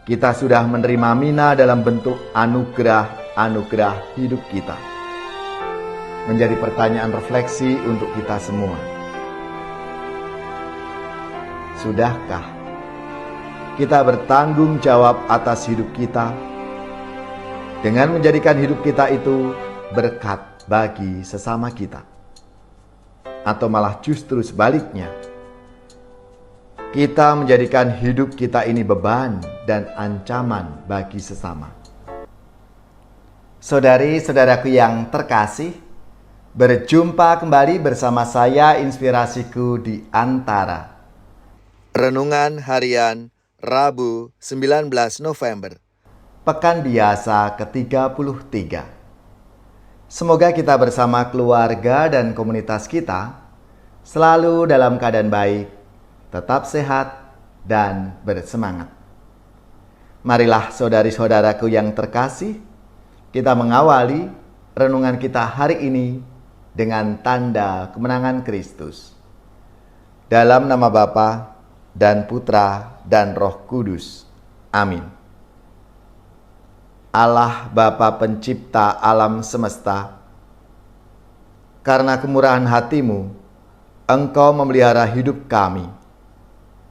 kita sudah menerima mina dalam bentuk anugerah hidup kita. Menjadi pertanyaan refleksi untuk kita semua. Sudahkah kita bertanggung jawab atas hidup kita dengan menjadikan hidup kita itu berkat bagi sesama kita? Atau malah justru sebaliknya, kita menjadikan hidup kita ini beban dan ancaman bagi sesama? Saudari-saudaraku yang terkasih, berjumpa kembali bersama saya Inspirasiku di Antara. Renungan Harian Rabu 19 November, Pekan Biasa ke-33. Semoga kita bersama keluarga dan komunitas kita selalu dalam keadaan baik, tetap sehat, dan bersemangat. Marilah saudari-saudaraku yang terkasih, kita mengawali renungan kita hari ini dengan tanda kemenangan Kristus. Dalam nama Bapa dan Putra dan Roh Kudus. Amin. Allah Bapa pencipta alam semesta, karena kemurahan hati-Mu, Engkau memelihara hidup kami.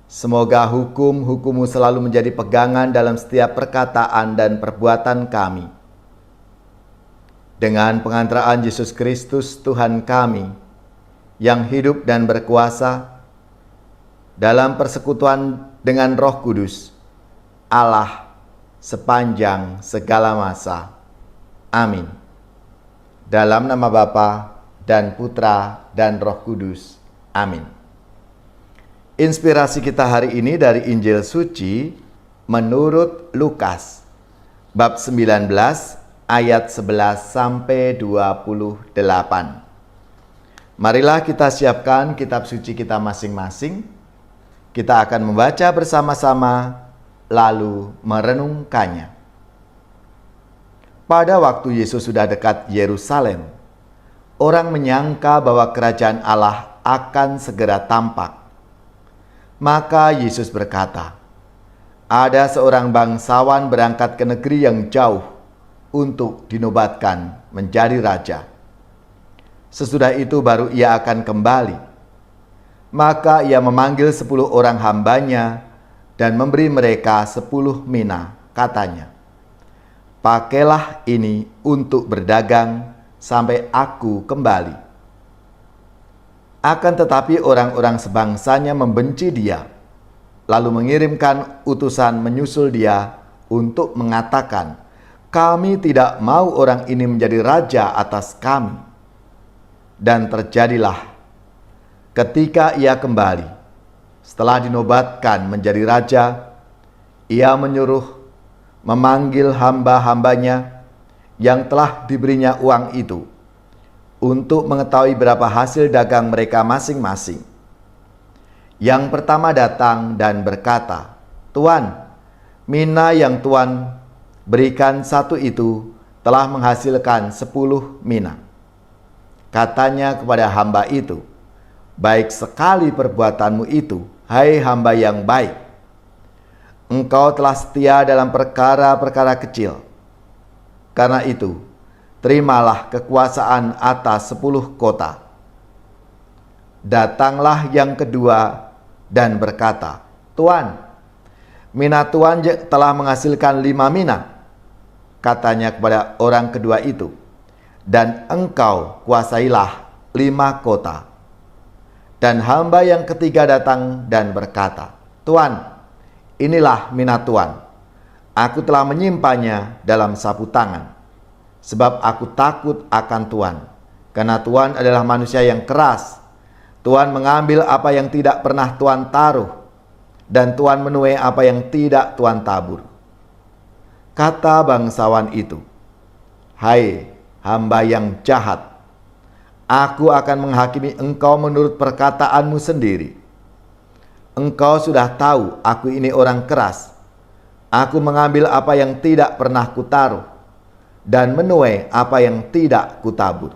Semoga hukum-hukum-Mu selalu menjadi pegangan dalam setiap perkataan dan perbuatan kami. Dengan pengantaraan Yesus Kristus Tuhan kami, yang hidup dan berkuasa, dalam persekutuan dengan Roh Kudus, Allah sepanjang segala masa. Amin. Dalam nama Bapa dan Putra dan Roh Kudus. Amin. Inspirasi kita hari ini dari Injil Suci menurut Lukas, bab 19, ayat 11 sampai 28. Marilah kita siapkan kitab suci kita masing-masing. Kita akan membaca bersama-sama, lalu merenungkannya. Pada waktu Yesus sudah dekat Yerusalem, orang menyangka bahwa kerajaan Allah akan segera tampak. Maka Yesus berkata, "Ada seorang bangsawan berangkat ke negeri yang jauh untuk dinobatkan menjadi raja. Sesudah itu baru ia akan kembali. Maka ia memanggil 10 orang hambanya dan memberi mereka 10 mina, katanya, 'Pakailah ini untuk berdagang sampai aku kembali.' Akan tetapi orang-orang sebangsanya membenci dia, lalu mengirimkan utusan menyusul dia untuk mengatakan, 'Kami tidak mau orang ini menjadi raja atas kami.' Dan terjadilah ketika ia kembali, setelah dinobatkan menjadi raja, ia memanggil hamba-hambanya yang telah diberinya uang itu untuk mengetahui berapa hasil dagang mereka masing-masing. Yang pertama datang dan berkata, 'Tuan, mina yang Tuan berikan satu itu telah menghasilkan 10 mina.' Katanya kepada hamba itu, 'Baik sekali perbuatanmu itu, hai hamba yang baik. Engkau telah setia dalam perkara-perkara kecil. Karena itu, terimalah kekuasaan atas 10 kota.' Datanglah yang kedua dan berkata, 'Tuan, mina Tuan telah menghasilkan 5 mina.' Katanya kepada orang kedua itu, 'Dan engkau kuasailah 5 kota.' Dan hamba yang ketiga datang dan berkata, 'Tuan, inilah mina Tuan. Aku telah menyimpannya dalam sapu tangan, sebab aku takut akan Tuan, karena Tuan adalah manusia yang keras. Tuan mengambil apa yang tidak pernah Tuan taruh, dan Tuan menuai apa yang tidak Tuan tabur.' Kata bangsawan itu, 'Hai hamba yang jahat, aku akan menghakimi engkau menurut perkataanmu sendiri. Engkau sudah tahu aku ini orang keras. Aku mengambil apa yang tidak pernah kutaruh dan menuai apa yang tidak kutabur.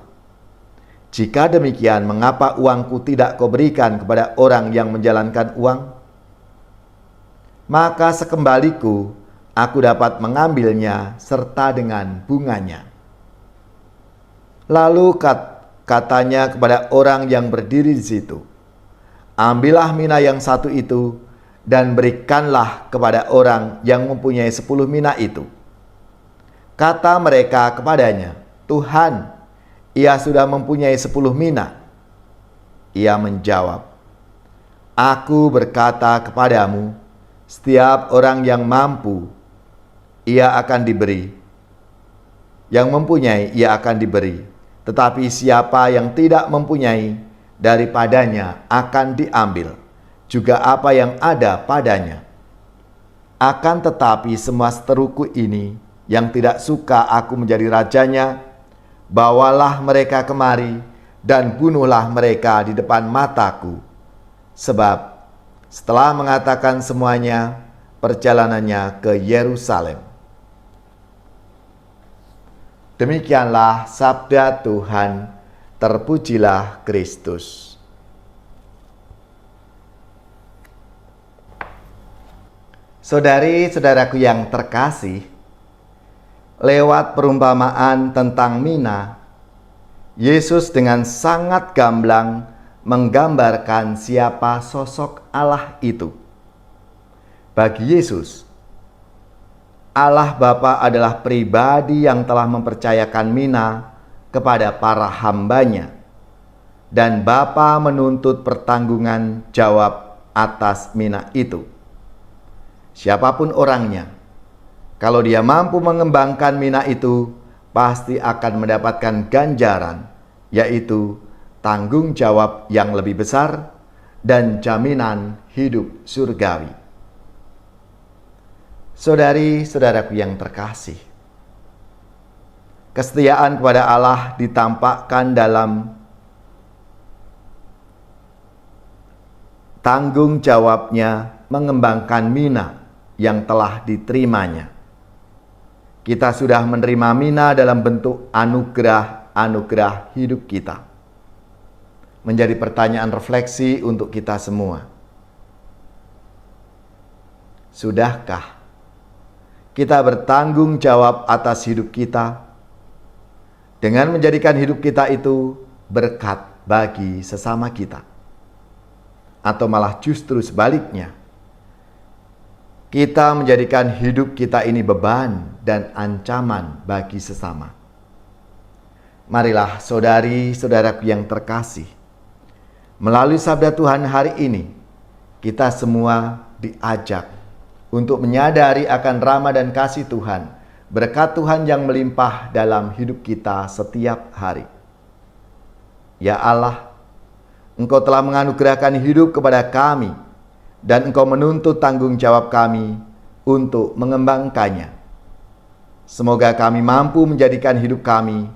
Jika demikian, mengapa uangku tidak kau berikan kepada orang yang menjalankan uang? Maka sekembaliku aku dapat mengambilnya serta dengan bunganya. Lalu katanya kepada orang yang berdiri di situ, ambillah mina yang satu itu dan berikanlah kepada orang yang mempunyai 10 mina itu. Kata mereka kepadanya, Tuhan, ia sudah mempunyai 10 mina. Ia menjawab, aku berkata kepadamu, setiap orang yang mampu, ia akan diberi. Yang mempunyai, ia akan diberi. Tetapi siapa yang tidak mempunyai, daripadanya akan diambil juga apa yang ada padanya. Akan tetapi semua seteruku ini yang tidak suka aku menjadi rajanya, bawalah mereka kemari dan bunuhlah mereka di depan mataku. Sebab setelah mengatakan semuanya, perjalanannya ke Yerusalem. Demikianlah sabda Tuhan, terpujilah Kristus. Saudari-saudaraku yang terkasih, lewat perumpamaan tentang mina, Yesus dengan sangat gamblang menggambarkan siapa sosok Allah itu. Bagi Yesus, Allah Bapa adalah pribadi yang telah mempercayakan mina kepada para hambanya, dan Bapa menuntut pertanggungan jawab atas mina itu. Siapapun orangnya, kalau dia mampu mengembangkan mina itu, pasti akan mendapatkan ganjaran, yaitu tanggung jawab yang lebih besar dan jaminan hidup surgawi. Saudari-saudaraku yang terkasih, kesetiaan kepada Allah ditampakkan dalam tanggung jawabnya mengembangkan mina yang telah diterimanya. Kita sudah menerima mina dalam bentuk anugerah hidup kita. Menjadi pertanyaan refleksi untuk kita semua. Sudahkah kita bertanggung jawab atas hidup kita dengan menjadikan hidup kita itu berkat bagi sesama kita? Atau malah justru sebaliknya, kita menjadikan hidup kita ini beban dan ancaman bagi sesama? Marilah saudari-saudaraku yang terkasih, melalui sabda Tuhan hari ini, kita semua diajak untuk menyadari akan rahmat dan kasih Tuhan, berkat Tuhan yang melimpah dalam hidup kita setiap hari. Ya Allah, Engkau telah menganugerahkan hidup kepada kami, dan Engkau menuntut tanggung jawab kami untuk mengembangkannya. Semoga kami mampu menjadikan hidup kami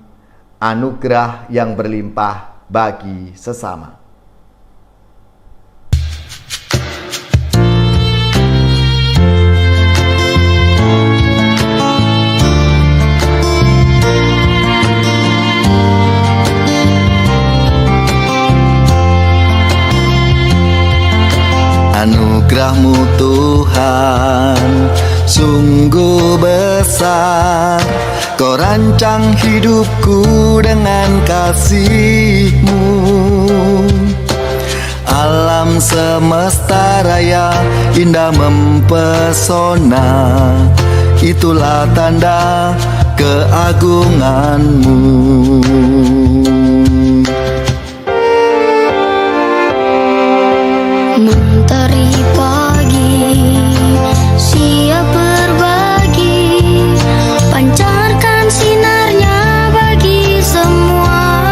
anugerah yang berlimpah bagi sesama. Anugerah-Mu Tuhan sungguh besar, Kau rancang hidupku dengan kasih-Mu. Alam semesta raya indah mempesona, itulah tanda keagungan-Mu. Mentari pagi siap berbagi, pancarkan sinarnya bagi semua.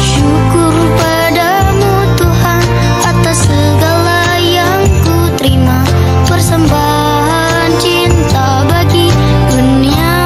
Syukur padamu Tuhan atas segala yang ku terima, persembahan cinta bagi dunia.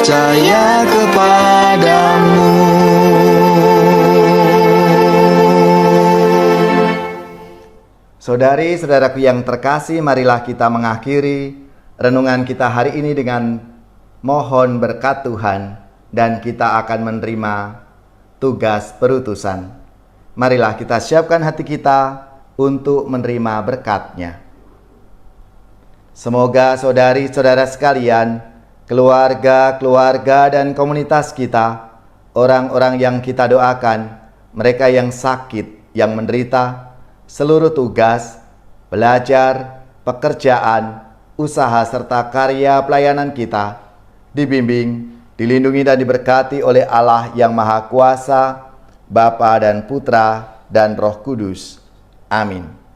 percaya kepadamu. Saudari-saudaraku yang terkasih, marilah kita mengakhiri renungan kita hari ini dengan mohon berkat Tuhan dan kita akan menerima tugas perutusan. Marilah kita siapkan hati kita untuk menerima berkat-Nya. Semoga saudari-saudara sekalian, keluarga-keluarga dan komunitas kita, orang-orang yang kita doakan, mereka yang sakit, yang menderita, seluruh tugas, belajar, pekerjaan, usaha serta karya pelayanan kita dibimbing, dilindungi dan diberkati oleh Allah yang Maha Kuasa, Bapa dan Putra dan Roh Kudus. Amin.